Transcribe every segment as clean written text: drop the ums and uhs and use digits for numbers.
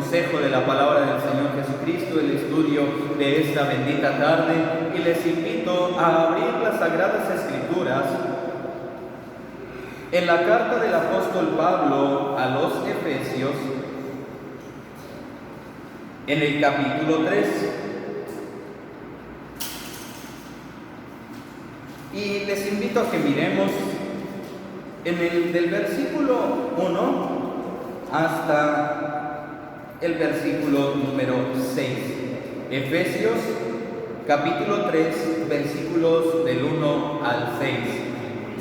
consejo de la palabra del Señor Jesucristo, el estudio de esta bendita tarde, y les invito a abrir las Sagradas Escrituras en la carta del apóstol Pablo a los Efesios, en el capítulo 3. Y les invito a que miremos del versículo 1 hasta el versículo número 6. Efesios capítulo 3, versículos del 1 al 6.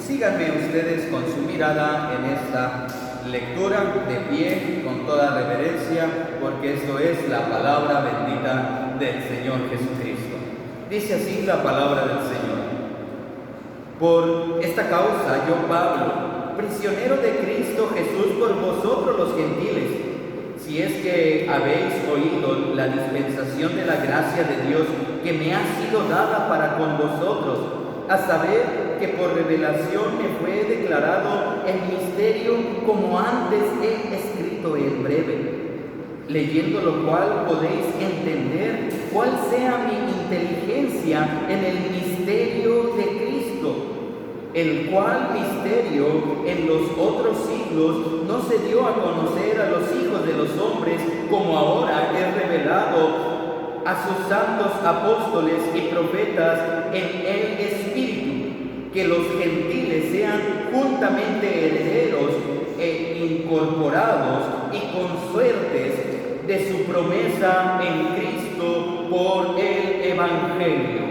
Síganme ustedes con su mirada en esta lectura, de pie, con toda reverencia, porque esto es la palabra bendita del Señor Jesucristo. Dice así la palabra del Señor: por esta causa yo, Pablo, prisionero de Cristo Jesús por vosotros los gentiles, si es que habéis oído la dispensación de la gracia de Dios que me ha sido dada para con vosotros, a saber que por revelación me fue declarado el misterio, como antes he escrito en breve, leyendo lo cual podéis entender cuál sea mi inteligencia en el misterio de Cristo, el cual misterio en los otros siglos no se dio a conocer a los hijos de los hombres, como ahora es revelado a sus santos apóstoles y profetas en el Espíritu, que los gentiles sean juntamente herederos e incorporados y consuertes de su promesa en Cristo por el Evangelio.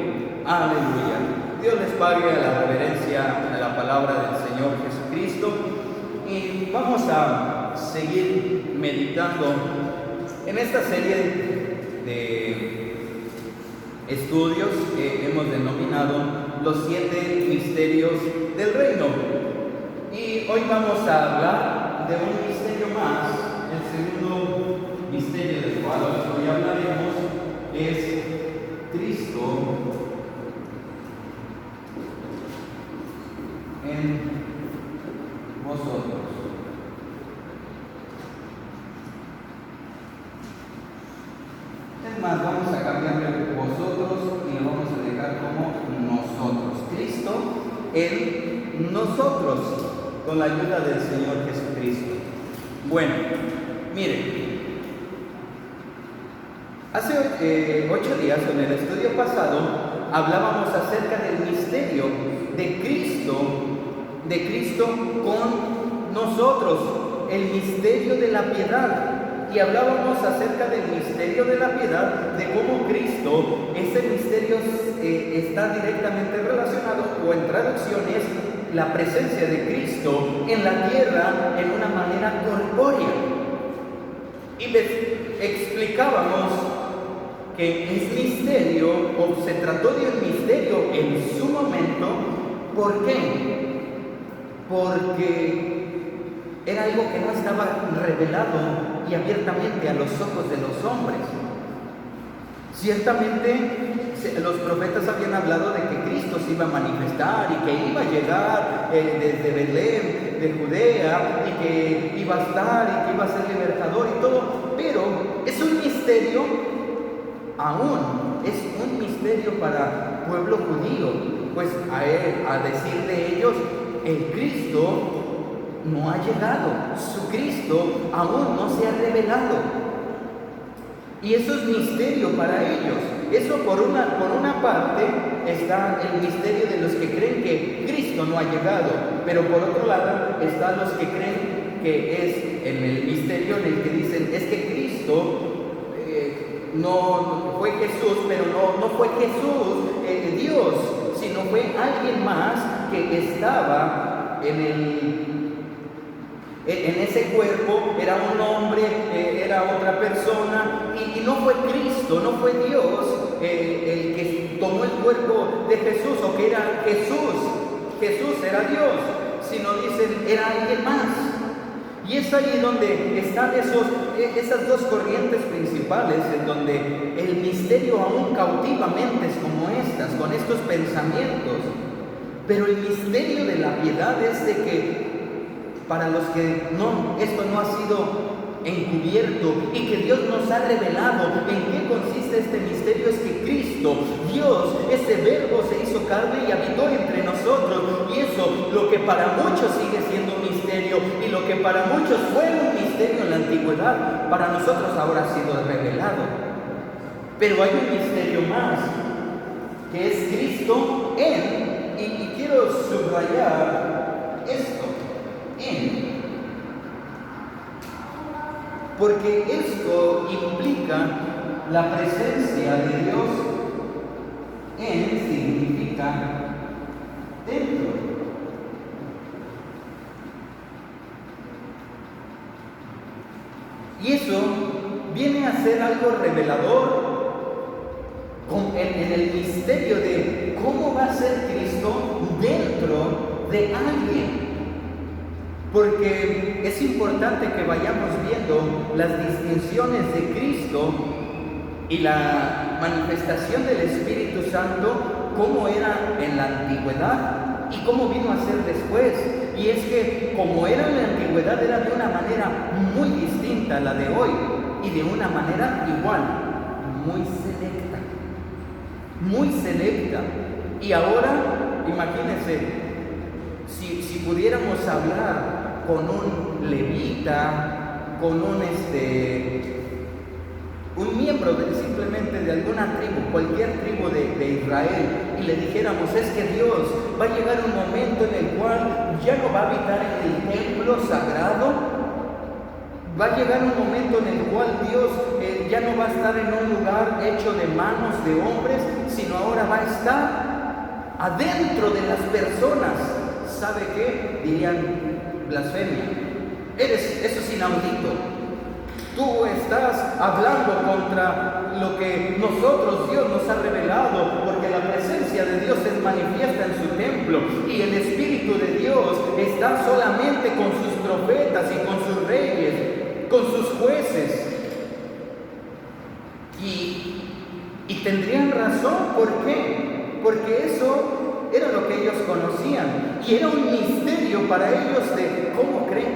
Aleluya. Dios les pague a la reverencia a la palabra del Señor Jesucristo, y vamos a seguir meditando en esta serie de estudios que hemos denominado los 7 misterios del reino. Y hoy vamos a hablar de un misterio más. El segundo misterio del cual hoy hablaremos es Cristo en vosotros. Es más, vamos a cambiarle vosotros y lo vamos a dejar como nosotros. Cristo en nosotros, con la ayuda del Señor Jesucristo. Bueno, miren, hace 8 días, en el estudio pasado, hablábamos acerca del misterio de Cristo con nosotros, el misterio de la piedad. Y hablábamos acerca del misterio de la piedad, de cómo Cristo, ese misterio está directamente relacionado, o en traducciones, la presencia de Cristo en la tierra en una manera corpórea. Y les explicábamos que es misterio, o se trató de un misterio en su momento. ¿Por qué? Porque era algo que no estaba revelado y abiertamente a los ojos de los hombres. Ciertamente los profetas habían hablado de que Cristo se iba a manifestar y que iba a llegar desde Belén, de Judea, y que iba a estar y que iba a ser libertador y todo, pero es un misterio aún, es un misterio para el pueblo judío, pues a decir de ellos, el Cristo no ha llegado, su Cristo aún no se ha revelado. Y eso es misterio para ellos. Eso por una parte está el misterio de los que creen que Cristo no ha llegado, pero por otro lado están los que creen que es en el misterio en el que dicen es que Cristo no fue Jesús, pero no fue Jesús Dios, sino fue alguien más que estaba en ese cuerpo, era un hombre, era otra persona, y no fue Cristo, no fue Dios el que tomó el cuerpo de Jesús, o que era Jesús era Dios, sino dicen, era alguien más. Y es ahí donde están esas dos corrientes principales, en donde el misterio aún cautiva mentes como estas, con estos pensamientos. Pero el misterio de la piedad es de que para los que esto no ha sido encubierto y que Dios nos ha revelado. ¿En qué consiste este misterio? Es que Cristo, Dios, ese verbo se hizo carne y habitó entre nosotros. Y eso, lo que para muchos sigue siendo un misterio y lo que para muchos fue un misterio en la antigüedad, para nosotros ahora ha sido revelado. Pero hay un misterio más, que es Cristo en, y quiero subrayar esto, en. Porque esto implica la presencia de Dios en, significa dentro. Y eso viene a ser algo revelador en el misterio de cómo va a ser Cristo dentro de alguien. Porque es importante que vayamos viendo las distinciones de Cristo y la manifestación del Espíritu Santo, cómo era en la antigüedad y cómo vino a ser después. Y es que como era en la antigüedad, era de una manera muy distinta a la de hoy y de una manera igual, muy selecta. Muy selecta. Y ahora, imagínense, si pudiéramos hablar con un levita, con un miembro simplemente de alguna tribu, cualquier tribu de Israel, y le dijéramos, es que Dios va a llegar un momento en el cual ya no va a habitar en el templo sagrado, va a llegar un momento en el cual Dios ya no va a estar en un lugar hecho de manos de hombres, sino ahora va a estar adentro de las personas. ¿Sabe qué? Dirían blasfemia. Eso es inaudito. Tú estás hablando contra lo que nosotros, Dios nos ha revelado, porque la presencia de Dios es manifiesta en su templo y el Espíritu de Dios está solamente con sus profetas y con sus reyes, con sus jueces. Y tendrían razón. ¿Por qué? Porque eso era lo que ellos conocían y era un misterio para ellos de cómo creen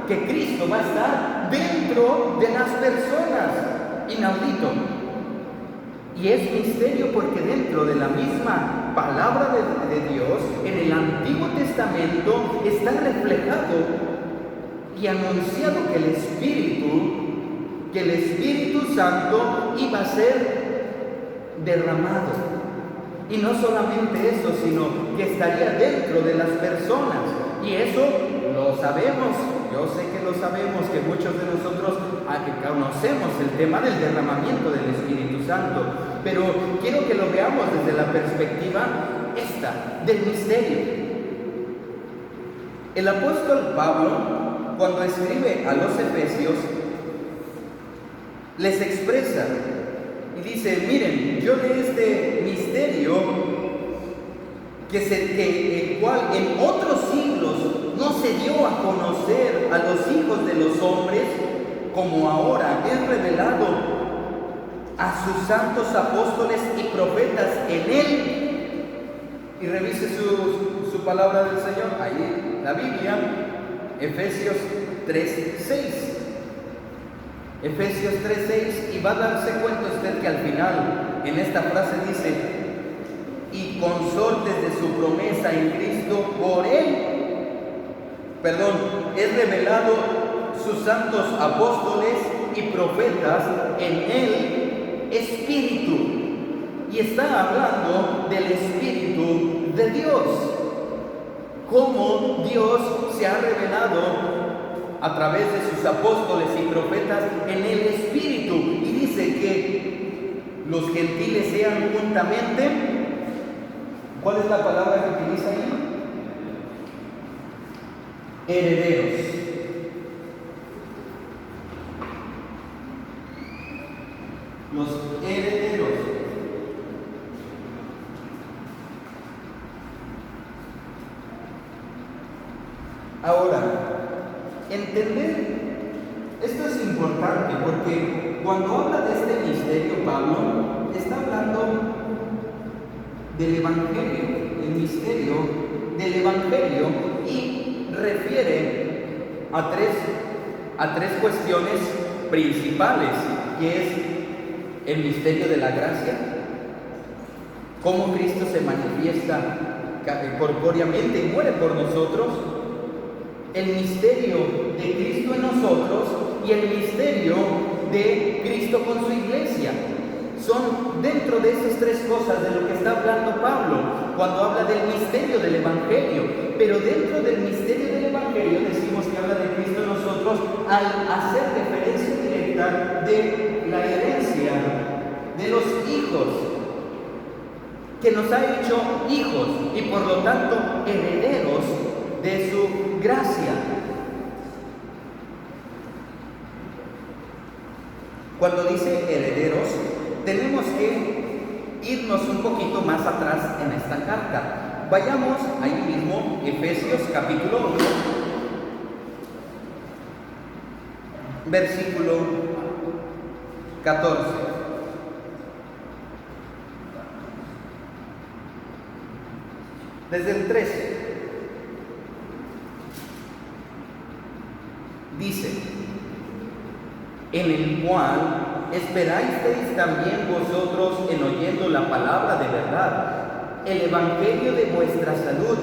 que Cristo va a estar dentro de las personas. Inaudito. Y es misterio porque dentro de la misma palabra de Dios, en el Antiguo Testamento, está reflejado y anunciado que el Espíritu Santo iba a ser derramado. Y no solamente eso, sino que estaría dentro de las personas. Y eso lo sabemos, yo sé que lo sabemos, que muchos de nosotros conocemos el tema del derramamiento del Espíritu Santo. Pero quiero que lo veamos desde la perspectiva del misterio. El apóstol Pablo, cuando escribe a los Efesios, les expresa y dice, miren, yo de este misterio, el cual en otros siglos no se dio a conocer a los hijos de los hombres, como ahora es revelado a sus santos apóstoles y profetas en él. Y revise su palabra del Señor, ahí la Biblia, Efesios 3:6. Efesios 3:6, y va a darse cuenta usted que al final, en esta frase dice, y consortes de su promesa en Cristo, por él, es revelado sus santos apóstoles y profetas en el Espíritu. Y está hablando del Espíritu de Dios, cómo Dios se ha revelado a través de sus apóstoles y profetas en el Espíritu. Y dice que los gentiles sean juntamente, ¿cuál es la palabra que utiliza ahí? Herederos. Los herederos. Ahora, entender esto es importante porque cuando habla de este misterio, Pablo está hablando del Evangelio, el misterio del Evangelio, y refiere a tres a tres cuestiones principales, que es el misterio de la gracia, cómo Cristo se manifiesta corpóreamente y muere por nosotros, el misterio de Cristo en nosotros y el misterio de Cristo con su iglesia. Son dentro de esas tres cosas de lo que está hablando Pablo cuando habla del misterio del Evangelio. Pero dentro del misterio del Evangelio decimos que habla de Cristo en nosotros al hacer referencia directa de la herencia de los hijos, que nos ha hecho hijos y por lo tanto herederos de su gracia. Cuando dice herederos, tenemos que irnos un poquito más atrás en esta carta. Vayamos ahí mismo, Efesios capítulo 1, versículo 14. Desde el 13. Dice: en el cual esperasteis también vosotros en oyendo la palabra de verdad, el evangelio de vuestra salud,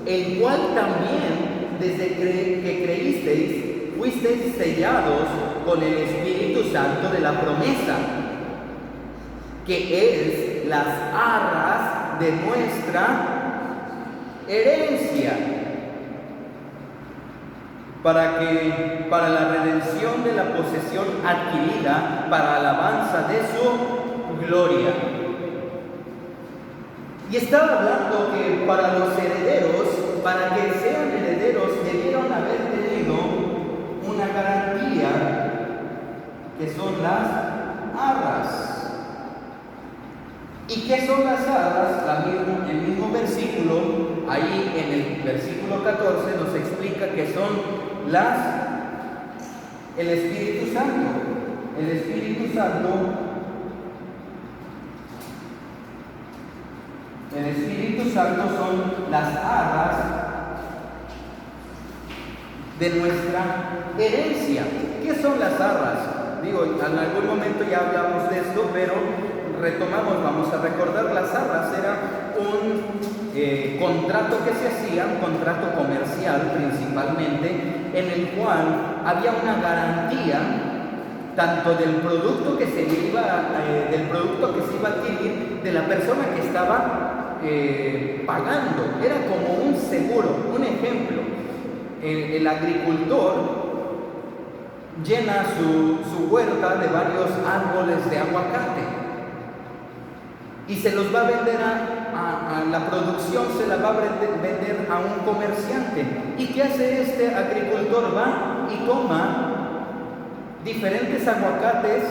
el cual también desde que creísteis fuisteis sellados con el Espíritu Santo de la promesa, que es las arras de nuestra herencia, para la redención de la posesión adquirida para alabanza de su gloria. Y estaba hablando que para los herederos, para que sean herederos, debieron haber tenido una garantía, que son las arras. ¿Y qué son las arras? El mismo versículo, ahí en el versículo 14, nos explica que son el Espíritu Santo. El Espíritu Santo son las arras de nuestra herencia. ¿Qué son las arras? Digo, en algún momento ya hablamos de esto, pero retomamos, vamos a recordar. Las arras era un contrato que se hacía, un contrato comercial principalmente, en el cual había una garantía tanto del producto que se iba a adquirir de la persona que estaba pagando. Era como un seguro. Un ejemplo: el agricultor llena su huerta de varios árboles de aguacate y se los va a vender a la producción, se la va a vender a un comerciante. ¿Y qué hace este agricultor? Va y toma diferentes aguacates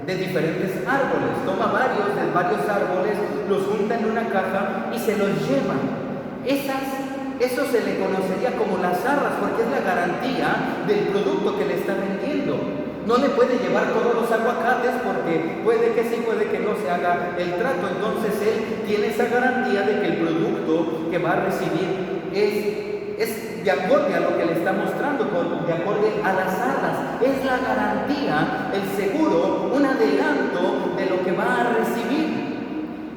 de diferentes árboles, toma varios de varios árboles, los junta en una caja y se los lleva. Eso se le conocería como las arras, porque es la garantía del producto que le está vendiendo. No le puede llevar todos los aguacates porque puede que sí, puede que no se haga el trato. Entonces él tiene esa garantía de que el producto que va a recibir es de acuerdo a lo que le está mostrando, de acuerdo a las arras. Es la garantía, el seguro, un adelanto de lo que va a recibir.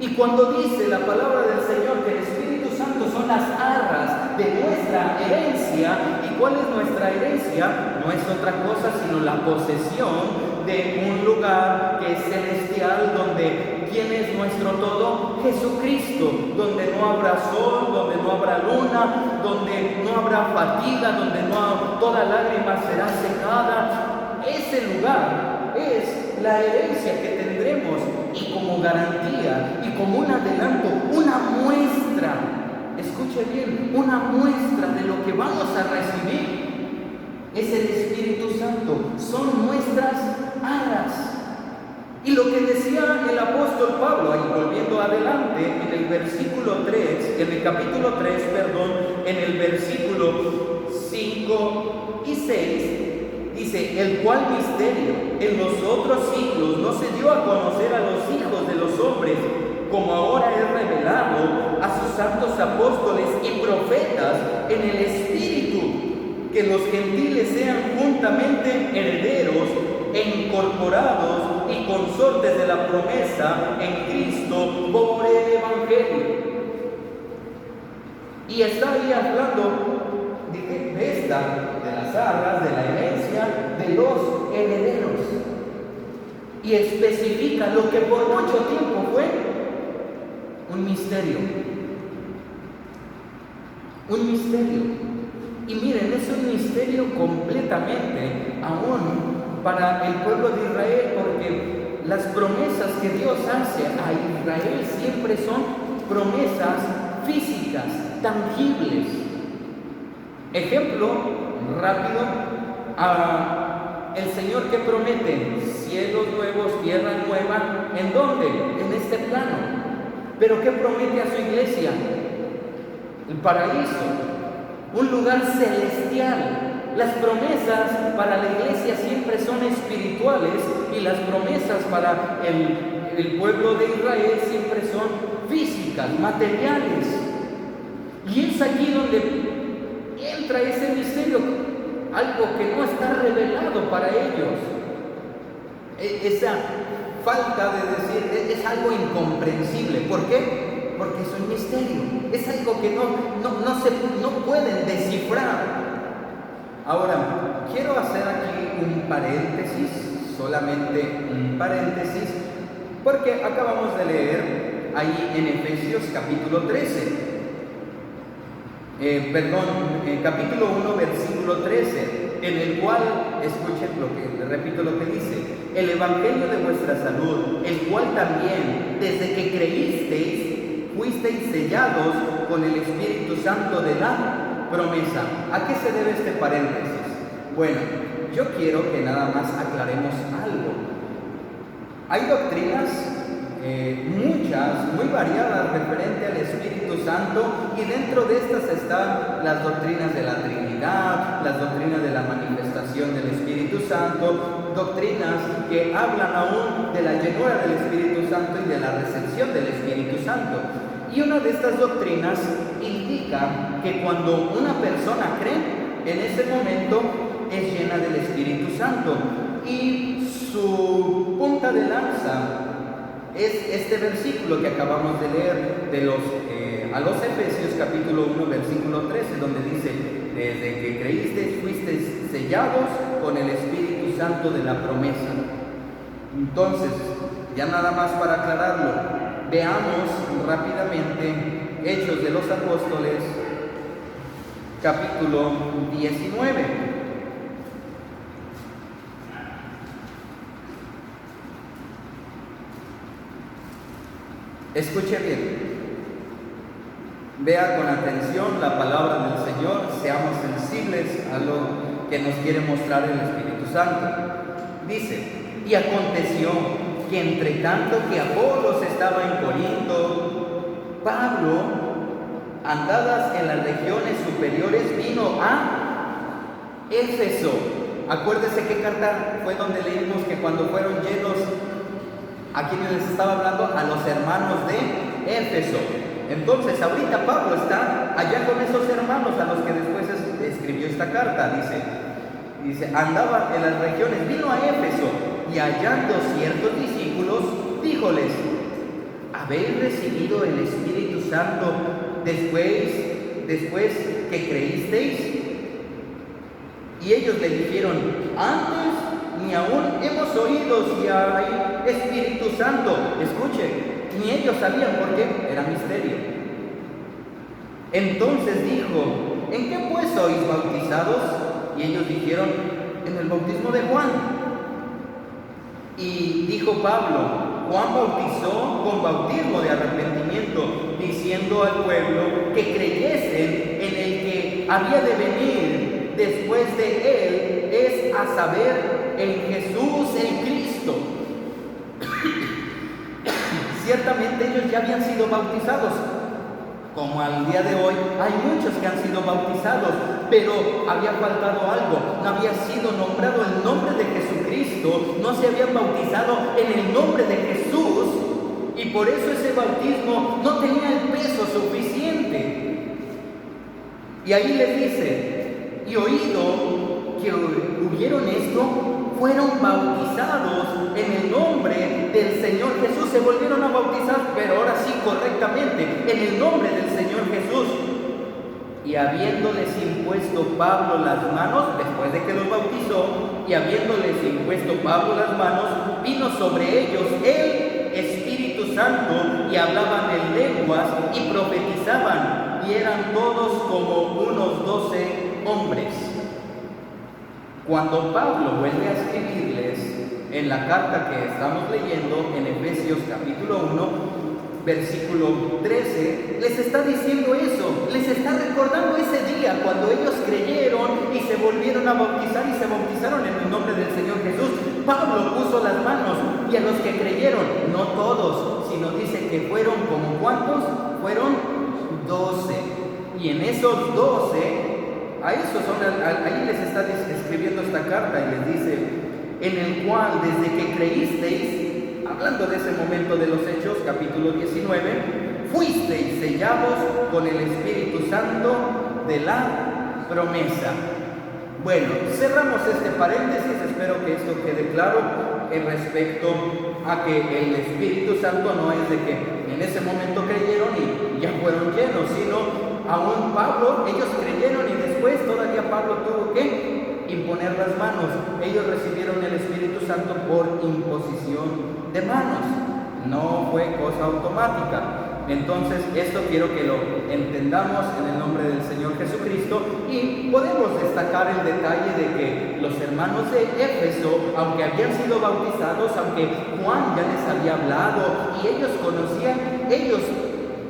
Y cuando dice la palabra del Señor que el Espíritu Santo son las arras de nuestra herencia, ¿y cuál es nuestra herencia? No es otra cosa sino la posesión de un lugar que es celestial, donde ¿quién es nuestro todo? Jesucristo, donde no habrá sol, donde no habrá luna, donde no habrá fatiga, donde toda lágrima será secada. Ese lugar es la herencia que tendremos, y como garantía y como un adelanto, una muestra, escuche bien, una muestra de lo que vamos a recibir es el Espíritu Santo. Son nuestras arras. Y lo que decía el apóstol Pablo, ahí volviendo adelante, en el versículo 3, en el capítulo 3, perdón, en el versículo 5 y 6, dice: el cual misterio en los otros siglos no se dio a conocer a los hijos de los hombres, como ahora es revelado a sus santos apóstoles y profetas en el Espíritu, que los gentiles sean juntamente herederos e incorporados y consortes de la promesa en Cristo por el Evangelio. Y está ahí hablando de las arras, de la herencia, de los herederos. Y especifica lo que por mucho tiempo fue un misterio. Un misterio. Y miren, es un misterio completamente aún para el pueblo de Israel, porque las promesas que Dios hace a Israel siempre son promesas físicas, tangibles. Ejemplo rápido, el Señor que promete cielos nuevos, tierra nueva, ¿en dónde? En este plano. Pero ¿qué promete a su iglesia? El paraíso, un lugar celestial. Las promesas para la iglesia siempre son espirituales y las promesas para el pueblo de Israel siempre son físicas, materiales. Y es aquí donde entra ese misterio, algo que no está revelado para ellos. Esa falta de decir, es algo incomprensible. ¿Por qué? Porque es un misterio, es algo que no pueden descifrar. Ahora, quiero hacer aquí un paréntesis, solamente un paréntesis, porque acabamos de leer ahí en Efesios capítulo 13. Capítulo 1, versículo 13, en el cual, escuchen repito lo que dice: el evangelio de vuestra salud, el cual también, desde que creísteis, fuisteis sellados con el Espíritu Santo de la promesa. ¿A qué se debe este paréntesis? Bueno, yo quiero que nada más aclaremos algo. Hay doctrinas muchas, muy variadas referente al Espíritu Santo, y dentro de estas están las doctrinas de la Trinidad, las doctrinas de la manifestación del Espíritu Santo, doctrinas que hablan aún de la llenura del Espíritu Santo y de la recepción del Espíritu Santo. Y una de estas doctrinas indica que cuando una persona cree, en ese momento es llena del Espíritu Santo, y su punta de lanza es este versículo que acabamos de leer a los Efesios capítulo 1 versículo 13, donde dice: desde que creísteis fuisteis sellados con el Espíritu Santo de la promesa. Entonces, ya nada más para aclararlo, veamos rápidamente Hechos de los Apóstoles capítulo 19. Escuche bien, vea con atención la palabra del Señor, seamos sensibles a lo que nos quiere mostrar el Espíritu Santo. Dice: y aconteció que entre tanto que Apolos estaba en Corinto, Pablo, andadas en las regiones superiores, vino a Éfeso. Acuérdese qué carta fue donde leímos que cuando fueron llenos, ¿a quienes les estaba hablando? A los hermanos de Éfeso. Entonces, ahorita Pablo está allá con esos hermanos a los que después escribió esta carta. Dice, andaba en las regiones, vino a Éfeso, y hallando ciertos discípulos, díjoles: ¿habéis recibido el Espíritu Santo después que creísteis? Y ellos le dijeron: antes ni aún hemos oído si hay Espíritu Santo. Escuche, ni ellos sabían por qué, era misterio. Entonces dijo: ¿en qué pues sois bautizados? Y ellos dijeron: en el bautismo de Juan. Y dijo Pablo: Juan bautizó con bautismo de arrepentimiento, diciendo al pueblo que creyesen en el que había de venir después de él, es a saber, en Jesús el Cristo. Ciertamente ellos ya habían sido bautizados, como al día de hoy hay muchos que han sido bautizados, pero había faltado algo: no había sido nombrado el nombre de Jesucristo, no se habían bautizado en el nombre de Jesús, y por eso ese bautismo no tenía el peso suficiente. Y ahí les dice: y oído que hubieron esto, fueron bautizados en el nombre del Señor Jesús. Se volvieron a bautizar, pero ahora sí correctamente, en el nombre del Señor Jesús. Y habiéndoles impuesto Pablo las manos, después de que los bautizó, y habiéndoles impuesto Pablo las manos, vino sobre ellos el Espíritu Santo, y hablaban en lenguas y profetizaban, y eran todos como unos 12 hombres. Cuando Pablo vuelve a escribirles en la carta que estamos leyendo en Efesios capítulo 1, versículo 13, les está diciendo eso, les está recordando ese día cuando ellos creyeron y se volvieron a bautizar y se bautizaron en el nombre del Señor Jesús. Pablo puso las manos y a los que creyeron, no todos, sino dice que fueron como ¿cuántos? Fueron 12. Y en esos 12, ahí les está escribiendo esta carta y les dice, en el cual desde que creísteis, hablando de ese momento de los Hechos, capítulo 19, fuisteis sellados con el Espíritu Santo de la promesa. Bueno, cerramos este paréntesis, espero que esto quede claro en respecto a que el Espíritu Santo no es de que en ese momento creyeron y ya fueron llenos, sino aún Pablo, ellos creyeron y después todavía Pablo tuvo que imponer las manos. Ellos recibieron el Espíritu Santo por imposición de manos, no fue cosa automática. Entonces esto quiero que lo entendamos en el nombre del Señor Jesucristo, y podemos destacar el detalle de que los hermanos de Éfeso, aunque habían sido bautizados, aunque Juan ya les había hablado y ellos conocían,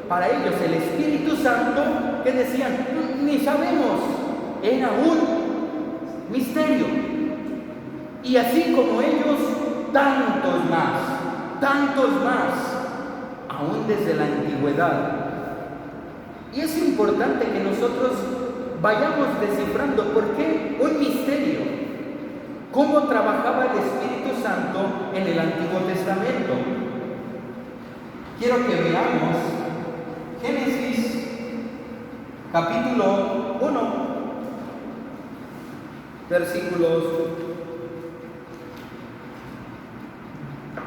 para ellos el Espíritu Santo, que decían, ni sabemos, era un misterio. Y así como ellos, tantos más, aún desde la antigüedad. Y es importante que nosotros vayamos descifrando por qué un misterio, cómo trabajaba el Espíritu Santo en el Antiguo Testamento. Quiero que veamos Génesis capítulo 1, versículos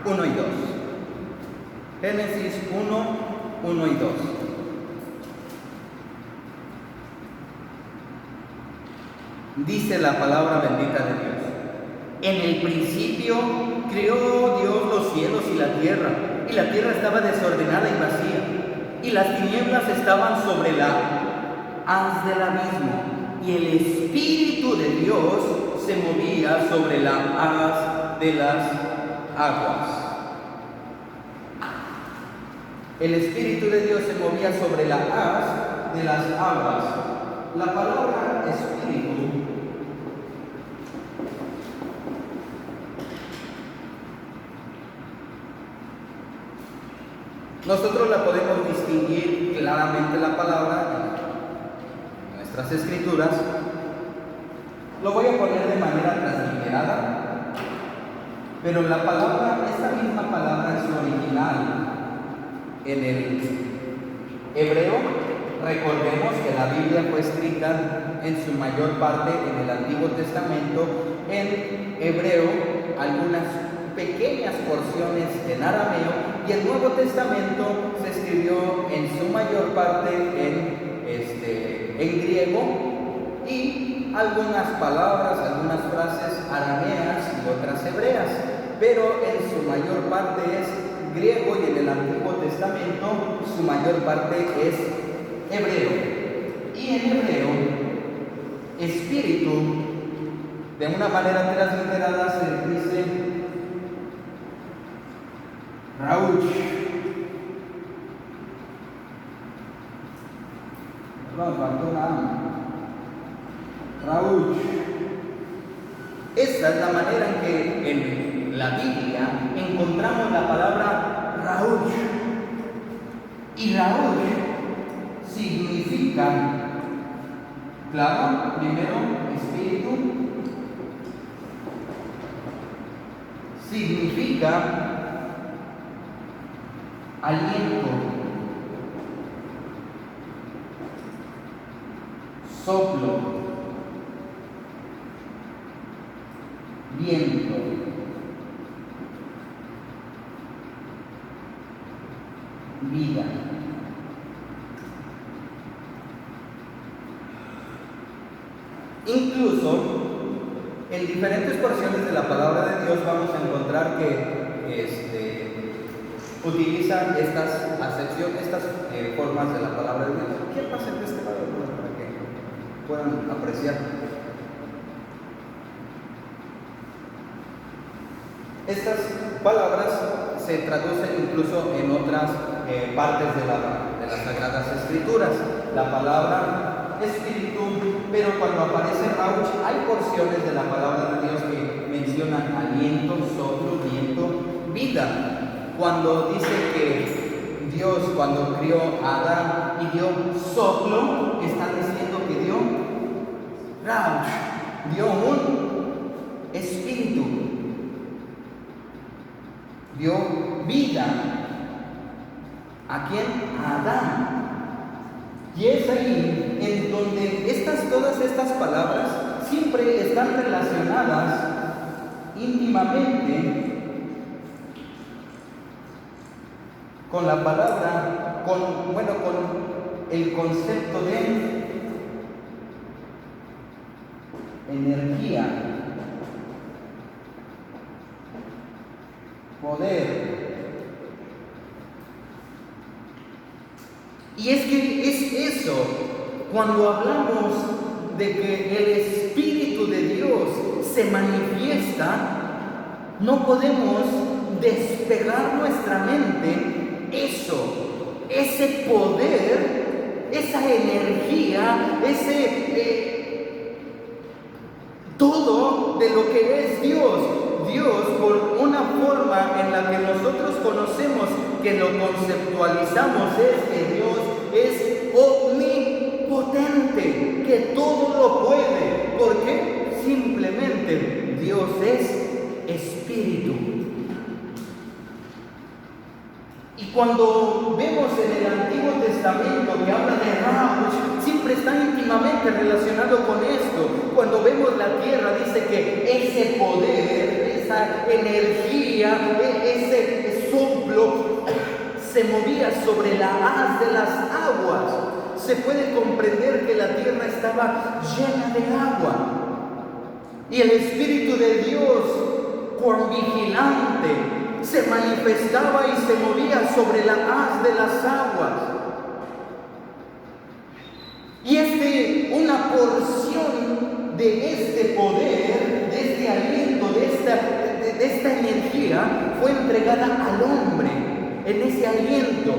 1 y 2. Génesis 1 y 2. Dice la palabra bendita de Dios: en el principio creó Dios los cielos y la tierra estaba desordenada y vacía, y las tinieblas estaban sobre la haz del abismo, y el Espíritu de Dios se movía sobre la haz de las aguas. El Espíritu de Dios se movía sobre la haz de las aguas. La palabra Espíritu nosotros la podemos distinguir claramente, la palabra en nuestras escrituras. Lo voy a poner de manera transliterada, pero esta misma palabra en su original en el hebreo, recordemos que la Biblia fue escrita en su mayor parte en el Antiguo Testamento en hebreo, algunas pequeñas porciones en arameo, y el Nuevo Testamento se escribió en su mayor parte en griego, y algunas palabras, algunas frases arameas y otras hebreas, pero en su mayor parte es griego, y en el Antiguo Testamento su mayor parte es hebreo. Y en hebreo, espíritu, de una manera transliterada se dice Rauch. Rauch. Esa es la manera en que en la Biblia encontramos la palabra Rauch. Y Rauch significa, claro, primero espíritu, significa aliento, soplo, viento. Vida. Incluso en diferentes porciones de la palabra de Dios vamos a encontrar que utiliza estas acepciones, estas formas de la palabra de Dios. ¿Qué pasa en este lado? Para que puedan apreciar. Estas palabras se traducen incluso en otras partes de las Sagradas Escrituras. La palabra espíritu, pero cuando aparece Rauch, hay porciones de la palabra de Dios que mencionan aliento, soplo, viento, vida. Cuando dice que Dios, cuando crió a Adán y dio soplo, está diciendo que dio Rauch, dio un espíritu, dio vida. ¿A quién? A Adán. Y es ahí en donde todas estas palabras siempre están relacionadas íntimamente con la palabra, con el concepto de energía, poder. Y es que es eso, cuando hablamos de que el Espíritu de Dios se manifiesta, no podemos despegar nuestra mente ese poder, esa energía, todo de lo que es Dios. Dios, por una forma en la que nosotros conocemos, que lo conceptualizamos, es que Dios es omnipotente, que todo lo puede. ¿Por qué? Simplemente Dios es espíritu. Y cuando vemos en el Antiguo Testamento que habla de Rauch, siempre está íntimamente relacionado con esto. Cuando vemos la tierra, dice que ese poder, esa energía, ese soplo se movía sobre la haz de las aguas. Se puede comprender que la tierra estaba llena de agua. Y el Espíritu de Dios, por vigilante, se manifestaba y se movía sobre la haz de las aguas. Y una porción de este poder, de este aliento, de esta energía, fue entregada al hombre en ese aliento.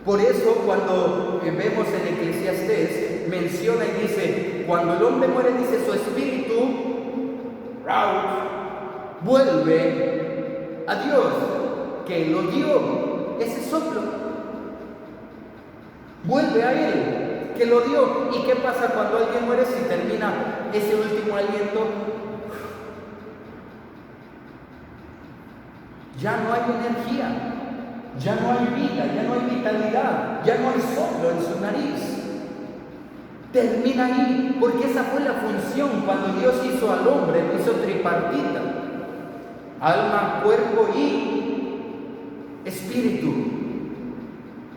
Por eso cuando vemos en Eclesiastés, menciona y dice, cuando el hombre muere, dice, su espíritu vuelve a Dios, que lo dio, ese soplo, vuelve a Él, que lo dio. ¿Y qué pasa cuando alguien muere? Si termina ese último aliento, ya no hay energía, ya no hay vida, ya no hay vitalidad, ya no hay soplo en su nariz. Termina ahí, porque esa fue la función cuando Dios hizo al hombre, lo hizo tripartita: alma, cuerpo y espíritu.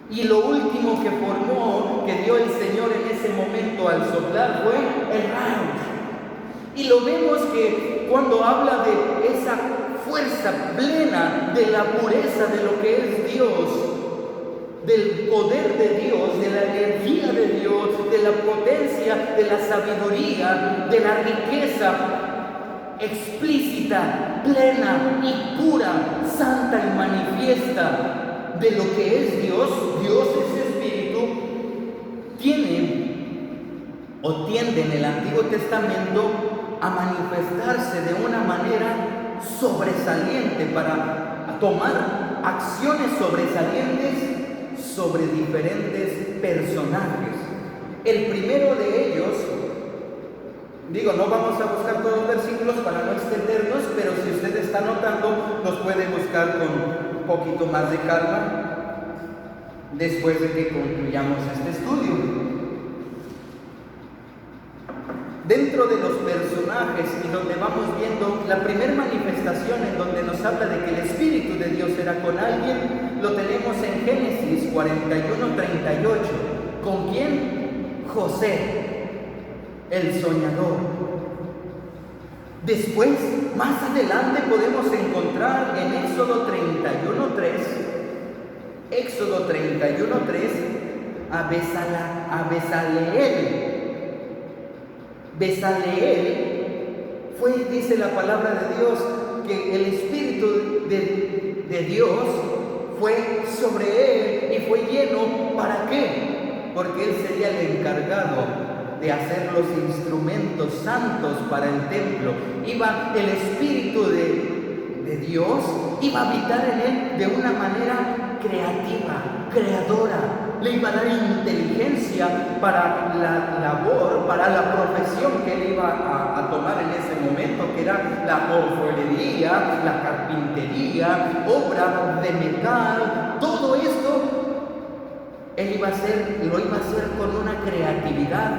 Y lo último que formó, que dio el Señor en ese momento al soplar, fue el Rauch. Y lo vemos que cuando habla de esa fuerza plena de la pureza de lo que es Dios, del poder de Dios, de la energía de Dios, de la potencia, de la sabiduría, de la riqueza explícita, plena y pura, santa y manifiesta de lo que es Dios. Dios es espíritu. Tiende en el Antiguo Testamento a manifestarse de una manera sobresaliente, para tomar acciones sobresalientes sobre diferentes personajes. El primero de ellos, no vamos a buscar todos los versículos para no extendernos, pero si usted está anotando, los puede buscar con un poquito más de calma después de que concluyamos este estudio. Dentro dentro de los personajes y donde vamos viendo la primera manifestación en donde nos habla de que el Espíritu de Dios era con alguien, lo tenemos en Génesis 41:38. ¿Con quién? José, el soñador. Después, más adelante podemos encontrar en Éxodo 31:3 a Bezaleel. Bezaleel fue, dice la palabra de Dios, que el Espíritu de Dios fue sobre él y fue lleno. ¿Para qué? Porque él sería el encargado de hacer los instrumentos santos para el templo. El Espíritu de Dios iba a habitar en él de una manera creativa, creadora. Le iba a dar inteligencia para la labor, para la profesión que él iba a tomar en ese momento, que era la orfebrería, la carpintería, obra de metal. Todo esto lo iba a hacer con una creatividad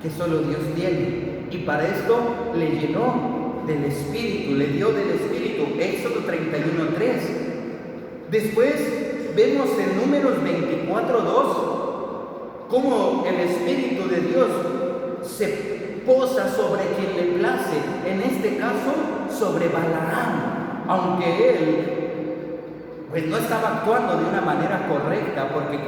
que solo Dios tiene. Y para esto le llenó del Espíritu, le dio del Espíritu. Éxodo 31:3. Después vemos en Números 24:2 cómo el Espíritu de Dios se posa sobre quien le place, en este caso sobre Balaam, aunque él pues no estaba actuando de una manera correcta porque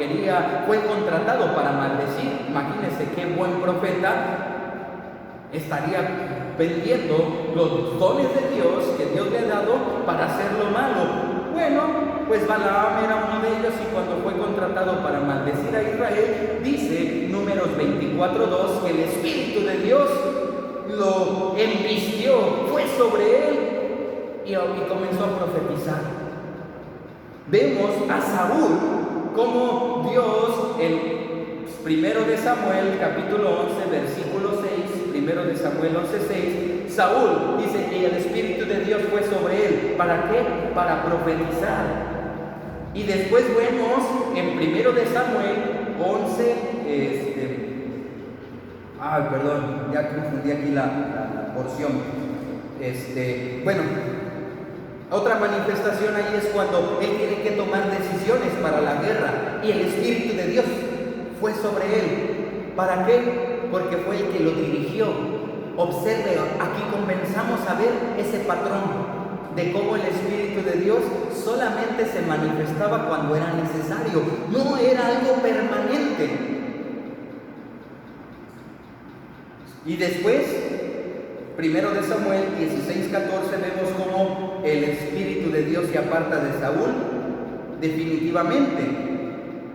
fue contratado para maldecir. Imagínense qué buen profeta estaría vendiendo los dones de Dios que Dios le ha dado para hacer lo malo. Bueno, pues Balaam era uno de ellos, y cuando fue contratado para maldecir a Israel, dice Números 24:2 que el Espíritu de Dios lo embistió, fue sobre él y comenzó a profetizar. Vemos a Saúl como Dios, el primero de Samuel, capítulo 11, versículo 6, primero de Samuel 11:6, Saúl dice que el Espíritu de Dios fue sobre él. ¿Para qué? Para profetizar. Y después vemos en primero de Samuel 11, perdón, ya confundí aquí la porción. Otra manifestación ahí es cuando él tiene que tomar decisiones para la guerra y el Espíritu de Dios fue sobre él. ¿Para qué? Porque fue el que lo dirigió. Observe, aquí comenzamos a ver ese patrón de cómo el Espíritu de Dios solamente se manifestaba cuando era necesario, no era algo permanente. Y después, primero de Samuel 16:14, vemos cómo el Espíritu de Dios se aparta de Saúl definitivamente.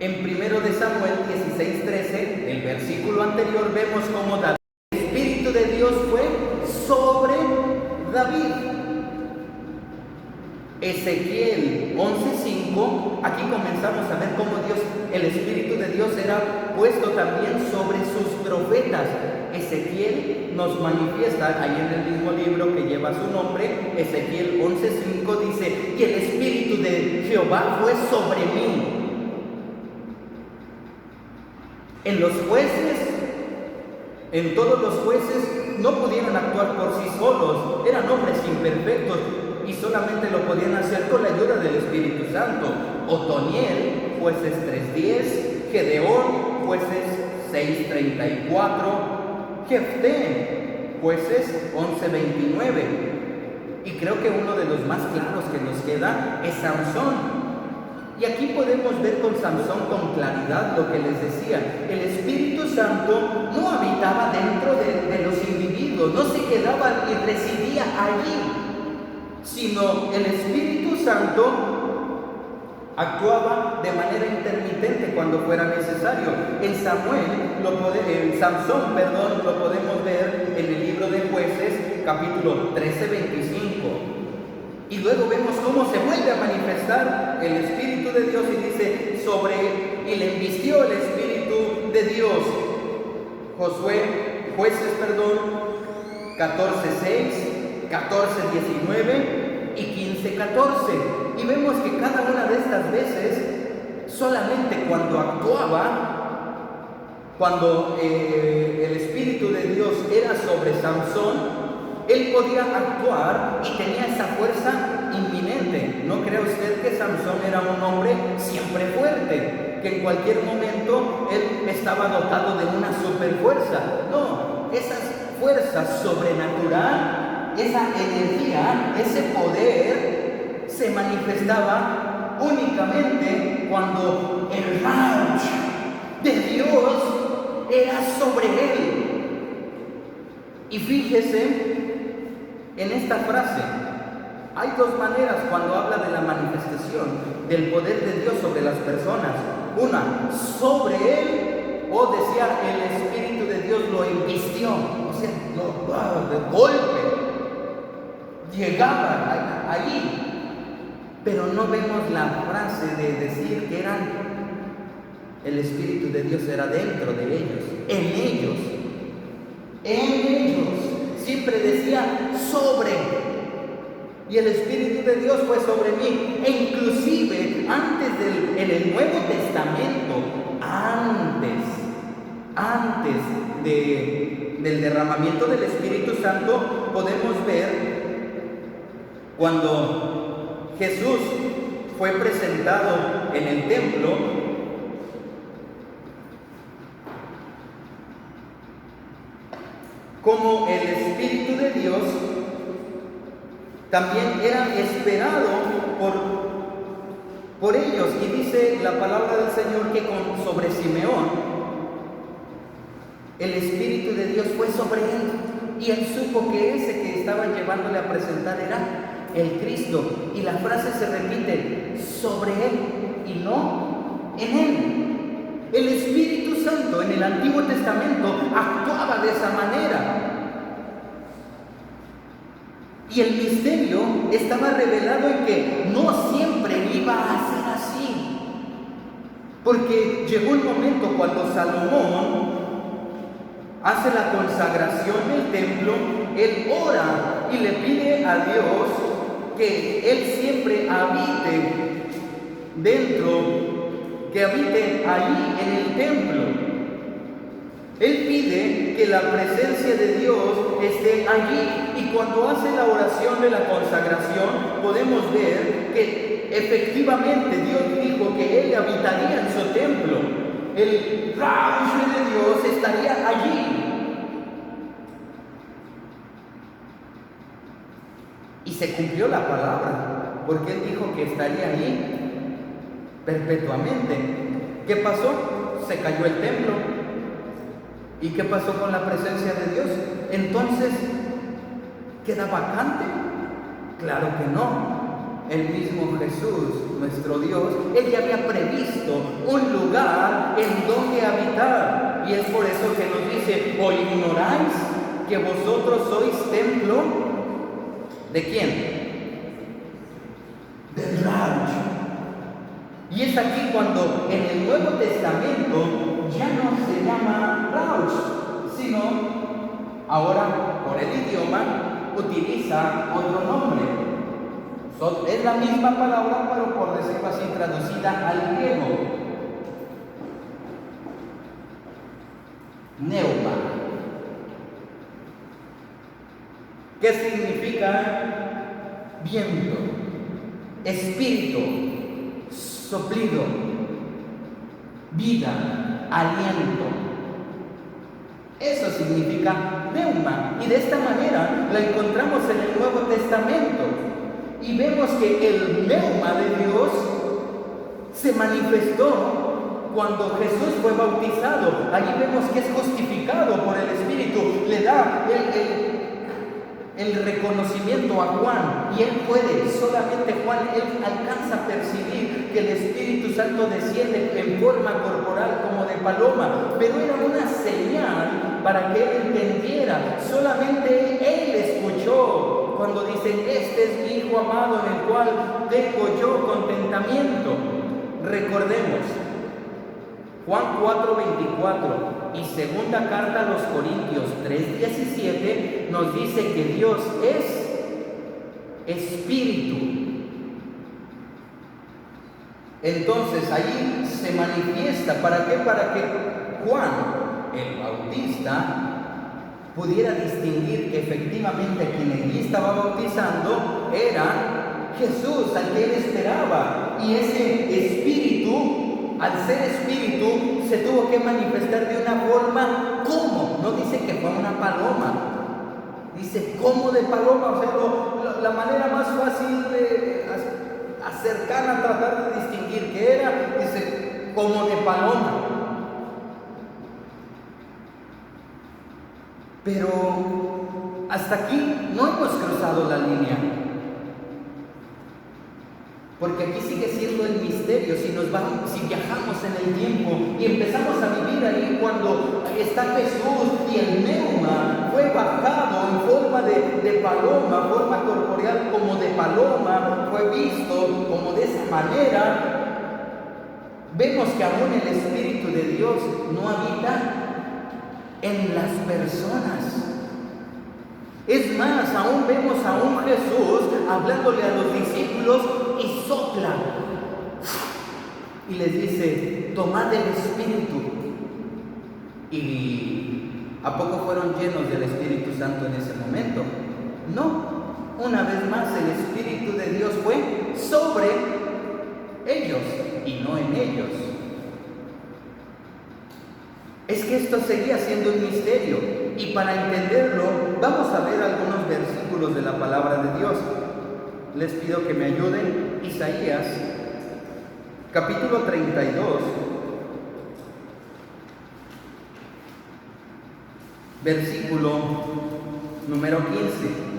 En primero de Samuel 16:13, el versículo anterior, vemos cómo el Espíritu de Dios fue sobre David. Ezequiel 11:5, aquí comenzamos a ver cómo el Espíritu de Dios era puesto también sobre sus profetas. Ezequiel nos manifiesta, ahí en el mismo libro que lleva su nombre, Ezequiel 11:5 dice, y el Espíritu de Jehová fue sobre mí. En los jueces, en todos los jueces, no pudieron actuar por sí solos, eran hombres imperfectos y solamente lo podían hacer con la ayuda del Espíritu Santo. Otoniel, jueces 3:10, Gedeón, jueces 6:34, Jefté, jueces 11:29. Y creo que uno de los más claros que nos queda es Samsón. Y aquí podemos ver con Samsón con claridad lo que les decía. El Espíritu Santo no habitaba dentro de los individuos, no se quedaba y residía allí, sino el Espíritu Santo actuaba de manera intermitente cuando fuera necesario. En Samsón, lo podemos ver en el libro de Jueces, capítulo 13:25. Y luego vemos cómo se vuelve a manifestar el Espíritu de Dios y dice, y le embistió el Espíritu de Dios. Jueces, 14:6, 14:19 y 15:14. Y vemos que cada una de estas veces, solamente cuando actuaba, cuando el Espíritu de Dios era sobre Sansón, él podía actuar y tenía esa fuerza inminente. ¿No cree usted que Sansón era un hombre siempre fuerte? Que en cualquier momento él estaba dotado de una superfuerza. No, esa fuerza sobrenatural, esa energía, ese poder se manifestaba únicamente cuando el rauch de Dios era sobre él. Y fíjese en esta frase, hay dos maneras cuando habla de la manifestación del poder de Dios sobre las personas. Una, sobre él, o decía el Espíritu de Dios lo invistió, o sea, de golpe, llegaba allí. Pero no vemos la frase de decir que el Espíritu de Dios era dentro de ellos, en ellos. Siempre decía sobre. Y el Espíritu de Dios fue sobre mí. E inclusive en el Nuevo Testamento, antes del derramamiento del Espíritu Santo, podemos ver cuando Jesús fue presentado en el templo, como el Espíritu de Dios también era esperado por ellos. Y dice la palabra del Señor que sobre Simeón, el Espíritu de Dios fue sobre él. Y él supo que ese que estaban llevándole a presentar era el Cristo. Y la frase se repite, sobre él y no en él. El Espíritu Santo en el Antiguo Testamento actuaba de esa manera. Y el misterio estaba revelado en que no siempre iba a ser así. Porque llegó un momento cuando Salomón hace la consagración del templo, él ora y le pide a Dios que él siempre habite que habite ahí en el templo. Él pide que la presencia de Dios esté allí. Y cuando hace la oración de la consagración, podemos ver que efectivamente Dios dijo que Él habitaría en su templo. El rauch de Dios estaría allí. Y se cumplió la palabra, porque Él dijo que estaría allí perpetuamente. ¿Qué pasó? Se cayó el templo. ¿Y qué pasó con la presencia de Dios? Entonces, ¿queda vacante? Claro que no. El mismo Jesús, nuestro Dios, Él ya había previsto un lugar en donde habitar. Y es por eso que nos dice, ¿o ignoráis que vosotros sois templo? ¿De quién? Del rauch. Y es aquí cuando en el Nuevo Testamento ya no se llama rauch, sino ahora por el idioma utiliza otro nombre. Es la misma palabra, pero por decirlo así, traducida al griego. Neuma. ¿Qué significa viento? Espíritu. Soplido, vida, aliento. Eso significa neuma. Y de esta manera la encontramos en el Nuevo Testamento. Y vemos que el neuma de Dios se manifestó cuando Jesús fue bautizado. Allí vemos que es justificado por el Espíritu. Le da el reconocimiento a Juan, y él puede, solamente Juan, él alcanza a percibir que el Espíritu Santo desciende en forma corporal como de paloma, pero era una señal para que él entendiera. Solamente él escuchó cuando dice, este es mi Hijo amado en el cual tengo yo contentamiento. Recordemos Juan 4:24 y segunda carta a los Corintios 3:17 nos dice que Dios es espíritu. Entonces ahí se manifiesta, ¿para qué? Para que Juan el Bautista, pudiera distinguir que efectivamente quien allí estaba bautizando era Jesús, al que él esperaba. Y ese espíritu, al ser espíritu, se tuvo que manifestar de una forma como. No dice que fue una paloma, dice como de paloma. O sea, la manera más fácil de cercana a tratar de distinguir qué era, dice como de paloma. Pero hasta aquí no hemos cruzado la línea, porque aquí sigue siendo el misterio. Si viajamos en el tiempo y empezamos a vivir ahí cuando está Jesús y el neuma fue bajado en forma de paloma, forma corporeal como de paloma, fue visto como de esa manera, vemos que aún el Espíritu de Dios no habita en las personas. Es más, aún vemos a un Jesús hablándole a los discípulos y sopla y les dice: tomad el Espíritu. ¿Y a poco fueron llenos del Espíritu Santo en ese momento? No, una vez más el Espíritu de Dios fue sobre ellos y no en ellos. Es que esto seguía siendo un misterio, y para entenderlo vamos a ver algunos versículos de la palabra de Dios. Les pido que me ayuden. Isaías, capítulo 32, versículo número 15.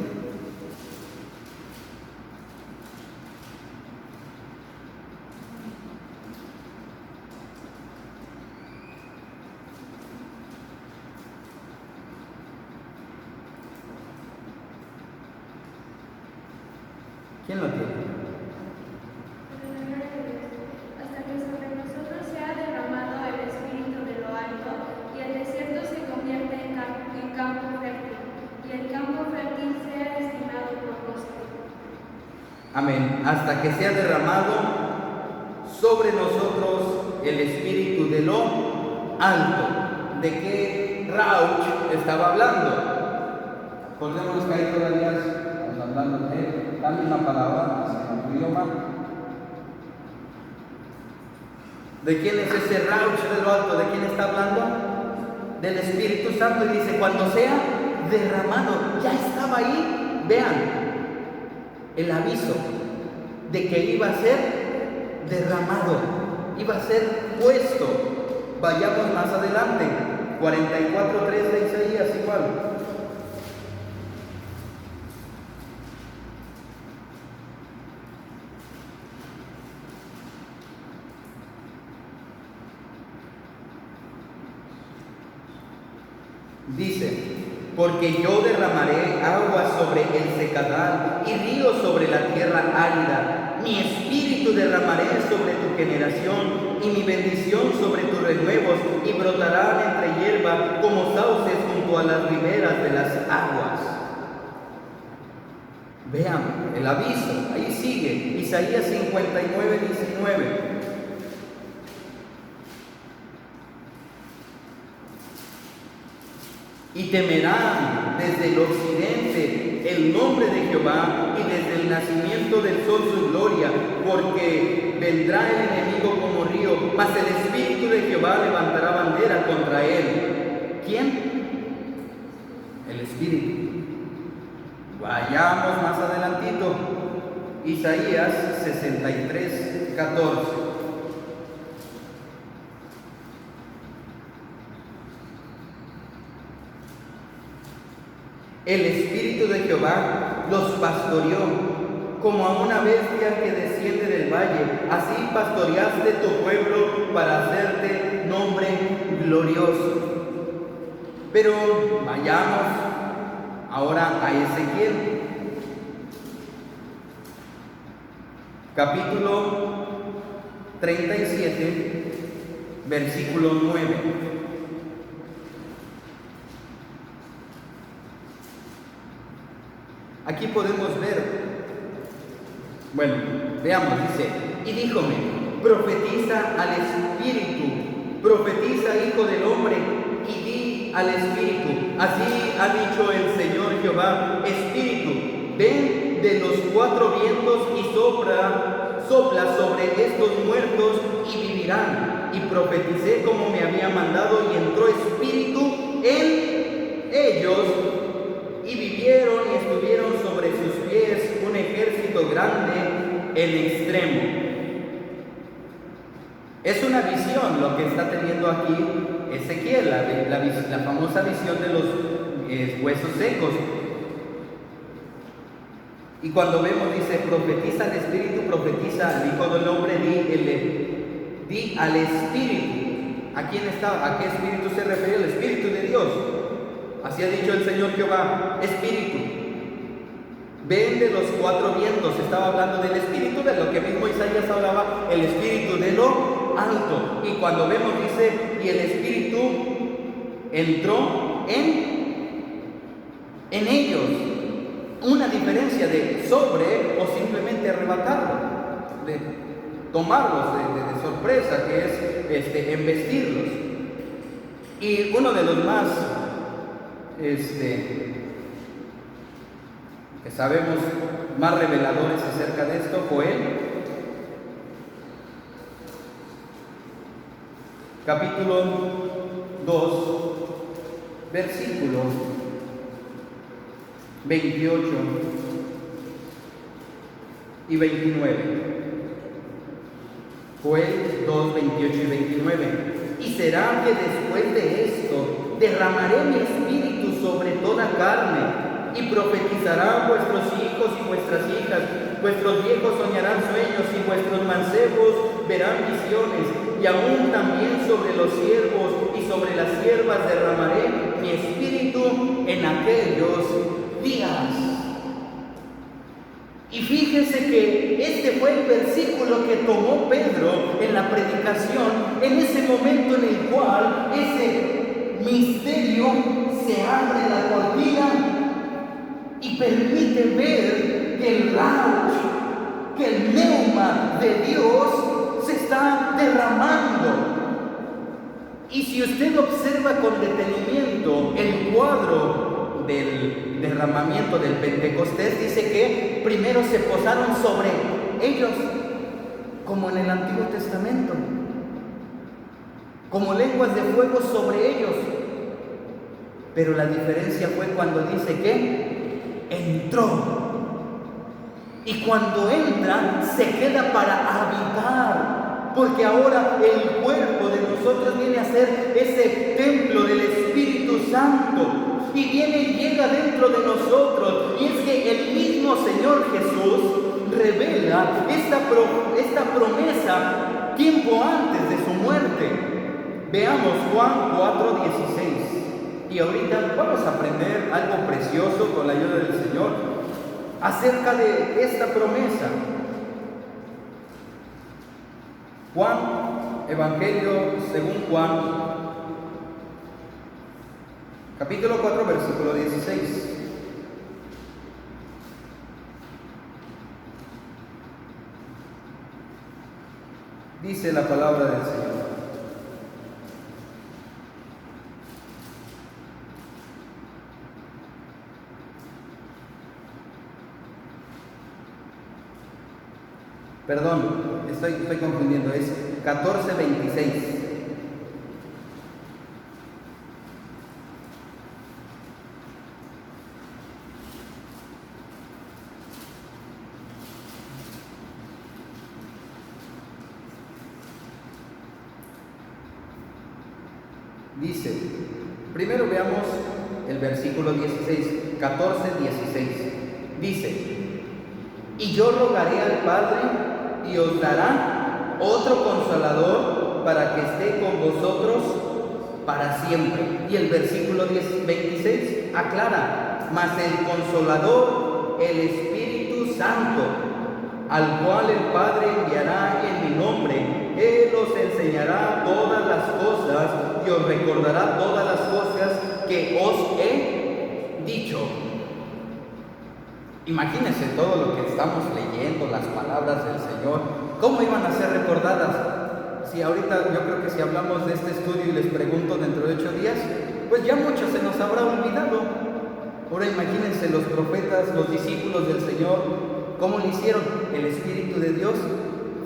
¿Quién lo tiene? Hasta que sobre nosotros sea derramado el Espíritu de lo alto, y el desierto se convierta en campo fértil, y el campo fértil sea estimado por bosque. Amén. Hasta que sea derramado sobre nosotros el Espíritu de lo alto. ¿De qué Rauch estaba hablando? Podemos caer todavía hablando de la misma palabra en otro idioma. ¿De quién es ese Rauch de lo alto? ¿De quién está hablando? Del Espíritu Santo. Y dice: cuando sea derramado. Ya estaba ahí, vean, el aviso de que iba a ser derramado, iba a ser puesto. Vayamos más adelante, 44:3 de Isaías igual. Dice: porque yo derramaré agua sobre el secadal y ríos sobre la tierra árida. Mi espíritu derramaré sobre tu generación y mi bendición sobre tus renuevos, y brotarán entre hierba como sauces junto a las riberas de las aguas. Vean el aviso, ahí sigue, Isaías 59:19. Y temerán desde el occidente el nombre de Jehová, y desde el nacimiento del sol su gloria, porque vendrá el enemigo como río, mas el Espíritu de Jehová levantará bandera contra él. ¿Quién? El Espíritu. Vayamos más adelantito, Isaías 63:14. El Espíritu de Jehová los pastoreó, como a una bestia que desciende del valle. Así pastoreaste tu pueblo para hacerte nombre glorioso. Pero vayamos ahora a Ezequiel, capítulo 37, versículo 9. Aquí podemos ver, bueno, veamos, dice: y díjome, profetiza al Espíritu, profetiza, hijo del hombre, y di al Espíritu, así ha dicho el Señor Jehová, Espíritu, ven de los cuatro vientos y sopla sobre estos muertos y vivirán. Y profeticé como me había mandado, y entró espíritu en ellos, y vivieron y estuvieron sobre sus pies un ejército grande en extremo. Es una visión lo que está teniendo aquí Ezequiel, la famosa visión de los huesos secos. Y cuando vemos, dice, profetiza al Espíritu, profetiza al Hijo del Hombre, di al Espíritu. ¿A quién está? ¿A qué Espíritu se refiere? El Espíritu de Dios. Así ha dicho el Señor Jehová, Espíritu. Ven de los cuatro vientos. Estaba hablando del Espíritu, de lo que mismo Isaías hablaba, el Espíritu de lo alto. Y cuando vemos, dice, y el Espíritu entró en ellos. Una diferencia de sobre o simplemente arrebatarlo, de tomarlos de sorpresa, que es embestirlos. Y uno de los más que sabemos más reveladores acerca de esto, Joel, capítulo 2, versículo 28 y 29. Joel 2, 28 y 29. Y será que después de esto derramaré mi espíritu sobre toda carne, y profetizarán vuestros hijos y vuestras hijas, vuestros viejos soñarán sueños, y vuestros mancebos verán visiones, y aún también sobre los siervos y sobre las siervas derramaré mi espíritu en aquellos días. Y fíjese que este fue el versículo que tomó Pedro en la predicación, en ese momento en el cual ese misterio se abre la cortina y permite ver que el rauch, que el neuma de Dios se está derramando. Y si usted observa con detenimiento el cuadro del derramamiento del Pentecostés, dice que primero se posaron sobre ellos, como en el Antiguo Testamento, como lenguas de fuego sobre ellos. Pero la diferencia fue cuando dice que entró. Y cuando entra, se queda para habitar, porque ahora el cuerpo de nosotros viene a ser ese templo del Espíritu Santo, y viene y llega dentro de nosotros. Y es que el mismo Señor Jesús revela esta promesa tiempo antes de su muerte. Veamos Juan 4:16. Y ahorita vamos a aprender algo precioso con la ayuda del Señor acerca de esta promesa. Juan, Evangelio según Juan, capítulo 4, versículo 16. Dice la palabra del Señor: perdón, estoy confundiendo, es 14:26. Dice, primero veamos el versículo 16, 14:16. Dice: y yo rogaré al Padre, y os dará otro consolador para que esté con vosotros para siempre. Y el versículo 26 aclara: mas el consolador, el Espíritu Santo, al cual el Padre enviará en mi nombre, Él os enseñará todas las cosas y os recordará todas las cosas que os he dicho. Imagínense todo lo que estamos leyendo, las palabras del Señor, ¿cómo iban a ser recordadas? Si ahorita yo creo que si hablamos de este estudio y les pregunto dentro de 8 días, pues ya mucho se nos habrá olvidado. Ahora imagínense los profetas, los discípulos del Señor, ¿cómo lo hicieron? El Espíritu de Dios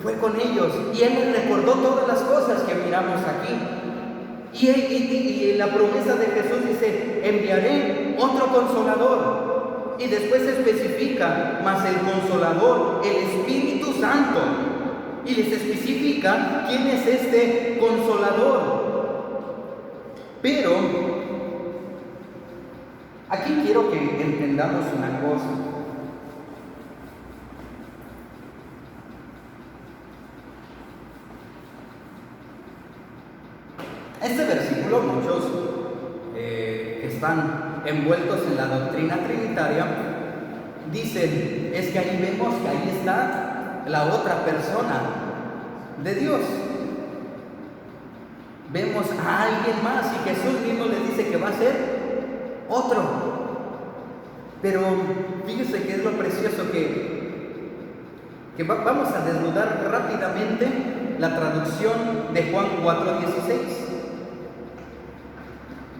fue con ellos y Él les recordó todas las cosas que miramos aquí. Y la promesa de Jesús dice, enviaré otro consolador. Y después especifica, más el consolador, el Espíritu Santo. Y les especifica quién es este consolador. Pero aquí quiero que entendamos una cosa. Este versículo, muchos que están envueltos en la doctrina trinitaria, dicen, es que ahí vemos que ahí está la otra persona de Dios. Vemos a alguien más y Jesús mismo les dice que va a ser otro. Pero fíjese que es lo precioso que vamos a desnudar rápidamente la traducción de Juan 4:16.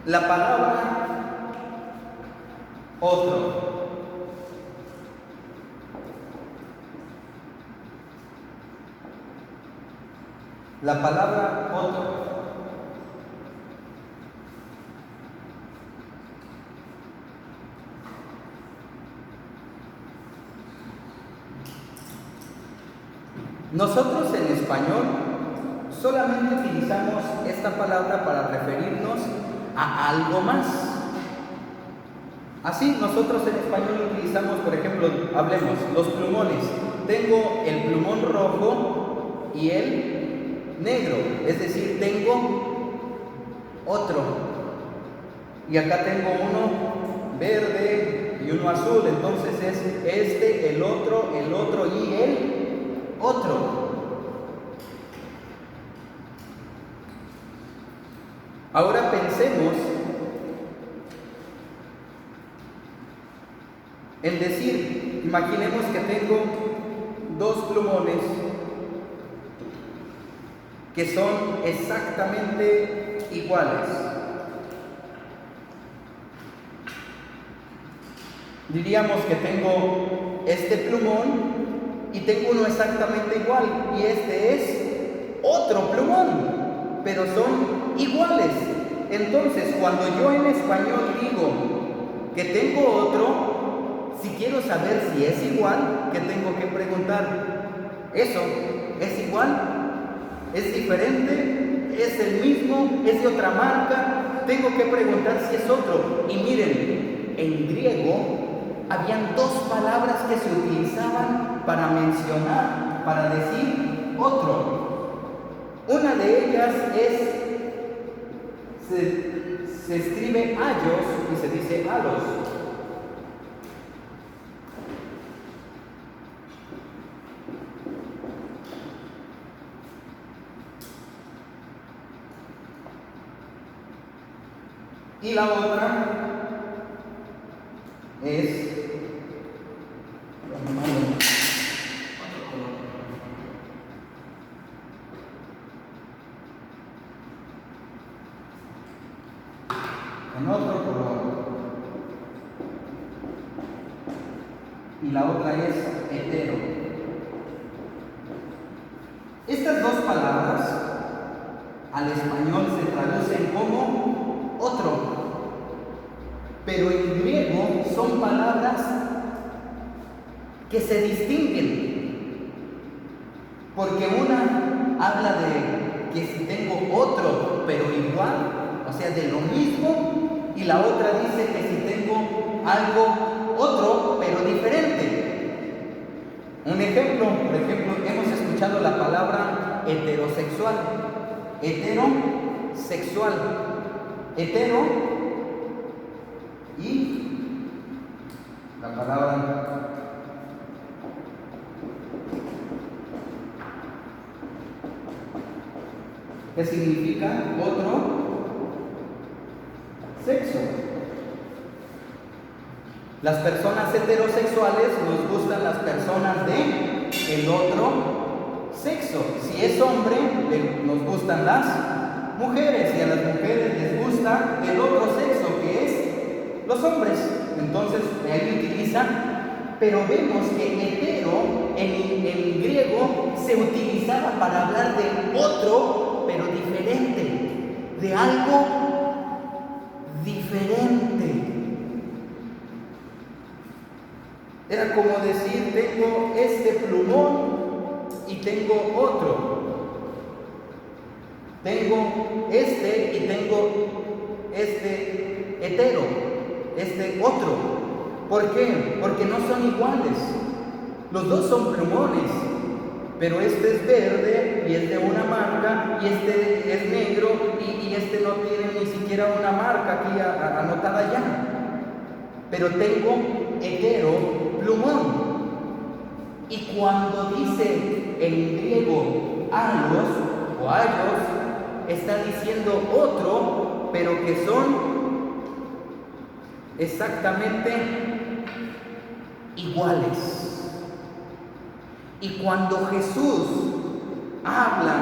La palabra otro. La palabra otro. Nosotros en español solamente utilizamos esta palabra para referirnos a algo más. Así nosotros en español utilizamos, por ejemplo, hablemos, los plumones. Tengo el plumón rojo y el negro, es decir, tengo otro. Y acá tengo uno verde y uno azul, entonces es este, el otro y el otro. Ahora pensemos en decir, imaginemos que tengo dos plumones que son exactamente iguales. Diríamos que tengo este plumón y tengo uno exactamente igual y este es otro plumón, pero son iguales. Entonces, cuando yo en español digo que tengo otro, si quiero saber si es igual, ¿qué tengo que preguntar? ¿Eso es igual? ¿Es diferente? ¿Es el mismo? ¿Es de otra marca? Tengo que preguntar si es otro. Y miren, en griego habían dos palabras que se utilizaban para mencionar, para decir otro. Una de ellas se escribe ayos y se dice alos. Y la otra es en otro color. Y la otra es hetero. Estas dos palabras al español se traducen como otro, pero en griego son palabras que se distinguen, porque una habla de que si tengo otro pero igual, o sea, de lo mismo, y la otra dice que si tengo algo otro pero diferente. Un ejemplo, por ejemplo, hemos escuchado la palabra heterosexual. Heterosexual. Hetero y la palabra que significa otro sexo. Las personas heterosexuales nos gustan las personas de el otro sexo. Si es hombre, nos gustan las mujeres, y a las mujeres les gusta el otro sexo, que es los hombres. Entonces, ahí utiliza, pero vemos que hetero en griego se utilizaba para hablar de otro, pero diferente, de algo diferente. Era como decir, tengo este plumón y tengo otro. Tengo este y tengo este hetero, este otro. ¿Por qué? Porque no son iguales. Los dos son plumones, pero este es verde y es de una marca, y este es negro y este no tiene ni siquiera una marca aquí anotada ya. Pero tengo hetero, plumón. Y cuando dice en griego alos o ayos, está diciendo otro, pero que son exactamente iguales. Y cuando Jesús habla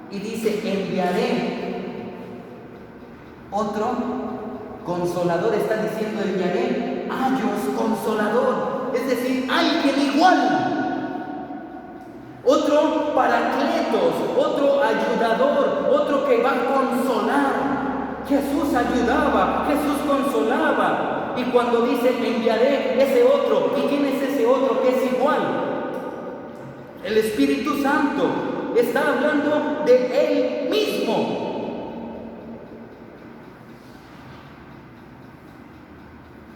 y dice, enviaré otro consolador, está diciendo, enviaré ayos consolador, es decir, alguien igual. Otro paracletos, otro ayudador, otro que va a consolar. Jesús ayudaba, Jesús consolaba. Y cuando dice, enviaré ese otro, ¿y quién es ese otro que es igual? El Espíritu Santo. Está hablando de Él mismo.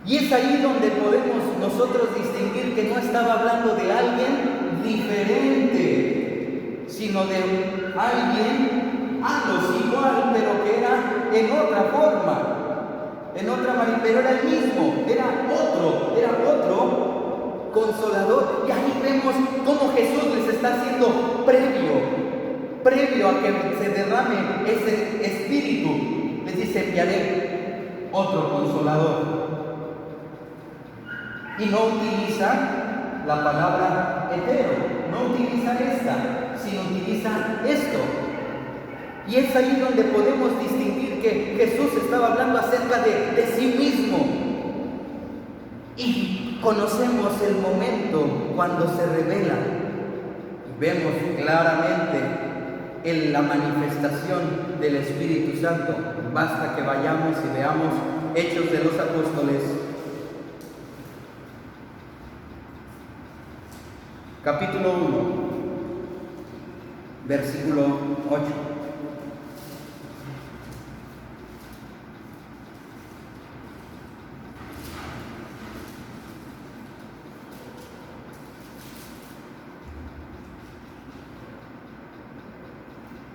Y es ahí donde podemos nosotros distinguir que no estaba hablando de alguien diferente, sino de alguien igual, pero que era en otra forma, en otra manera, pero era el mismo, era otro consolador. Y ahí vemos cómo Jesús les está haciendo previo a que se derrame ese espíritu. Les dice, enviaré otro consolador. Y no utiliza la palabra hetero, no utiliza esta, sino utiliza esto. Y es ahí donde podemos distinguir que Jesús estaba hablando acerca de sí mismo. Y conocemos el momento cuando se revela. Y vemos claramente en la manifestación del Espíritu Santo. Basta que vayamos y veamos Hechos de los Apóstoles, capítulo 1, versículo 8.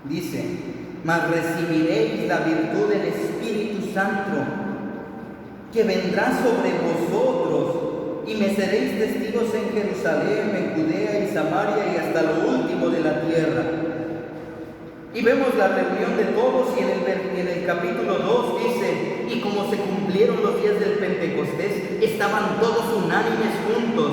Dice, mas recibiréis la virtud del Espíritu Santo, que vendrá sobre vosotros, y me seréis testigos en Jerusalén, en Judea y Samaria y hasta lo último de la tierra. Y vemos la reunión de todos, y en el capítulo 2 dice, y como se cumplieron los días del Pentecostés, estaban todos unánimes juntos,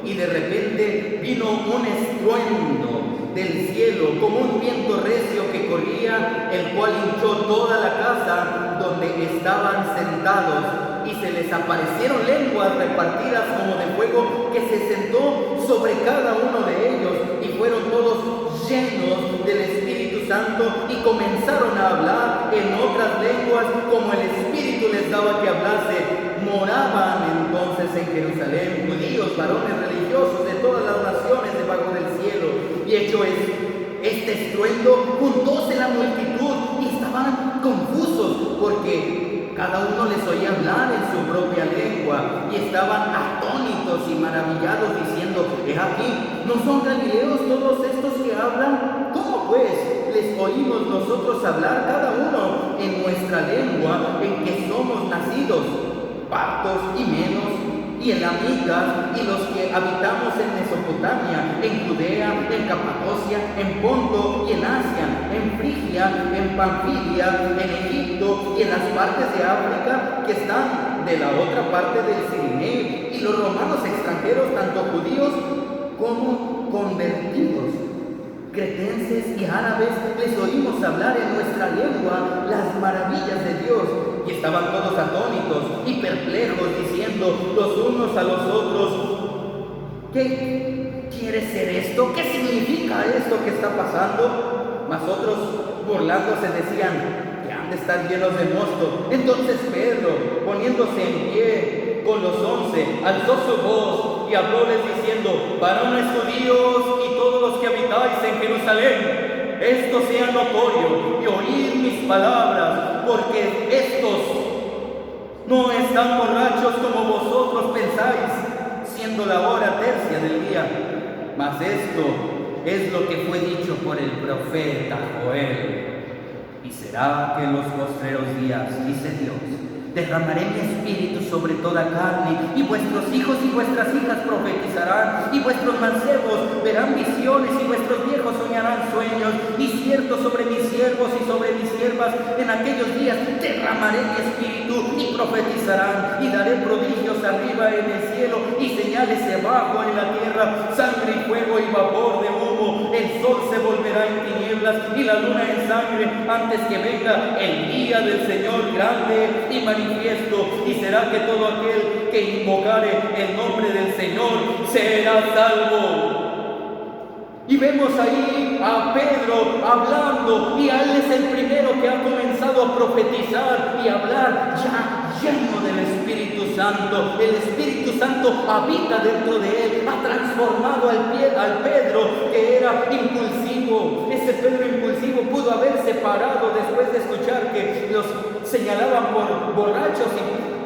y de repente vino un estruendo del cielo, como un viento recio que corría, el cual hinchó toda la casa donde estaban sentados, y se les aparecieron lenguas repartidas como de fuego, que se sentó sobre cada uno de ellos, y fueron todos llenos del Espíritu Santo, y comenzaron a hablar en otras lenguas como el Espíritu les daba que hablase. Moraban entonces en Jerusalén judíos, varones religiosos de todas las naciones debajo del cielo. Y hecho este estruendo, juntóse la multitud y estaban confusos, porque cada uno les oía hablar en su propia lengua, y estaban atónitos y maravillados, diciendo, he aquí, ¿no son galileos todos estos que hablan? ¿Cómo pues les oímos nosotros hablar cada uno en nuestra lengua en que somos nacidos? Partos y medos y elamitas, y los que habitamos en Mesopotamia, en Judea, en Capadocia, en Ponto y en Asia, en Frigia, en Panfilia, en Egipto y en las partes de África que están de la otra parte del Cirineo, y los romanos extranjeros, tanto judíos como convertidos. cretenses y árabes les oímos hablar en nuestra lengua las maravillas de Dios. Y estaban todos atónitos y perplejos, diciendo los unos a los otros: ¿qué quiere ser esto? ¿Qué significa esto que está pasando? Mas otros, burlándose, decían que han de estar llenos de mosto. Entonces Pedro, poniéndose en pie con los 11, alzó su voz y hablóles diciendo: varones judíos y todos los que habitáis en Jerusalén, esto sea notorio y oíd mis palabras, porque estos no están borrachos como vosotros pensáis, siendo la hora tercia del día. Mas esto es lo que fue dicho por el profeta Joel. Y será que en los postreros días, dice Dios, derramaré mi espíritu sobre toda carne, y vuestros hijos y vuestras hijas profetizarán, y vuestros mancebos verán visiones, y vuestros viejos soñarán sueños, y cierto sobre mis siervos y sobre mis siervas en aquellos días derramaré mi espíritu, y profetizarán, y daré prodigios arriba en el cielo, y señales abajo en la tierra, sangre y fuego y vapor de humo. El sol se volverá en tinieblas y la luna en sangre, antes que venga el día del Señor grande y manifiesto. Y será que todo aquel que invocare el nombre del Señor será salvo. Y vemos ahí a Pedro hablando, y a él es el primero que ha comenzado a profetizar y hablar, ya lleno del Espíritu Santo. El Espíritu Santo habita dentro de él, ha transformado al Pedro que era impulsivo. Ese Pedro impulsivo pudo haberse parado después de escuchar que los señalaban por borrachos,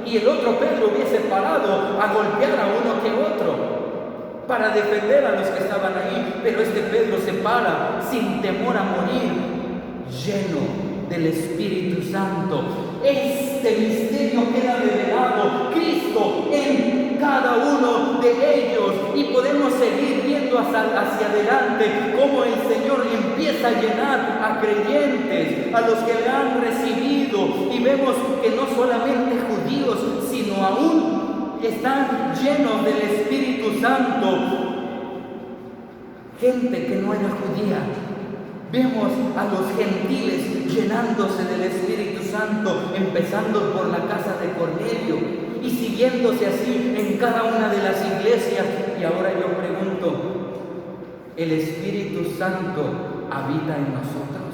y el otro Pedro hubiese parado a golpear a uno que otro para defender a los que estaban ahí. Pero este Pedro se para sin temor a morir, lleno del Espíritu Santo. Este misterio queda revelado, Cristo en cada uno de ellos, y podemos seguir viendo hacia adelante cómo el Señor empieza a llenar a creyentes, a los que le han recibido, y vemos que no solamente judíos, sino aún están llenos del Espíritu Santo gente que no era judía. Vemos a los gentiles llenándose del Espíritu Santo, empezando por la casa de Cornelio y siguiéndose así en cada una de las iglesias. Y ahora yo pregunto, ¿el Espíritu Santo habita en nosotros?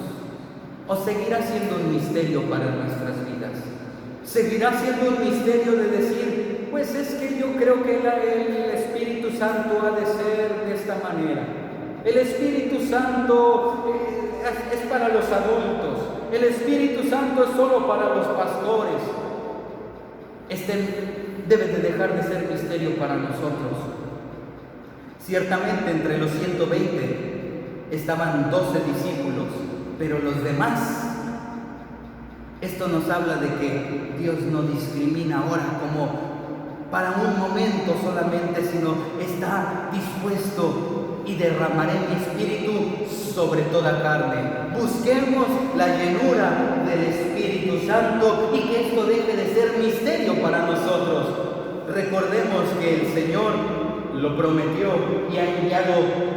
¿O seguirá siendo un misterio para nuestras vidas? ¿Seguirá siendo un misterio de decir, pues es que yo creo que el Espíritu Santo ha de ser de esta manera? El Espíritu Santo es para los adultos. El Espíritu Santo es solo para los pastores. Este debe de dejar de ser misterio para nosotros. Ciertamente entre los 120 estaban 12 discípulos, pero los demás, esto nos habla de que Dios no discrimina ahora como para un momento solamente, sino está dispuesto: y derramaré mi espíritu sobre toda carne. Busquemos la llenura del Espíritu Santo y que esto deje de ser misterio para nosotros. Recordemos que el Señor lo prometió y ha enviado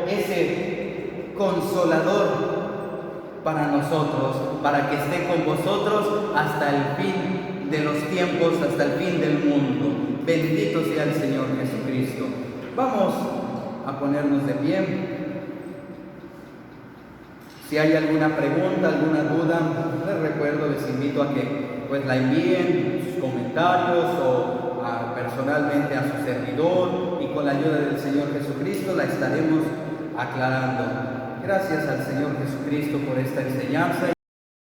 ese Consolador para nosotros, para que esté con vosotros hasta el fin de los tiempos, hasta el fin del mundo. Bendito sea el Señor Jesucristo. Vamos a ponernos de pie. Si hay alguna pregunta, alguna duda, les recuerdo, les invito a que pues la envíen sus comentarios o personalmente a su servidor, y con la ayuda del Señor Jesucristo la estaremos aclarando. Gracias al Señor Jesucristo por esta enseñanza.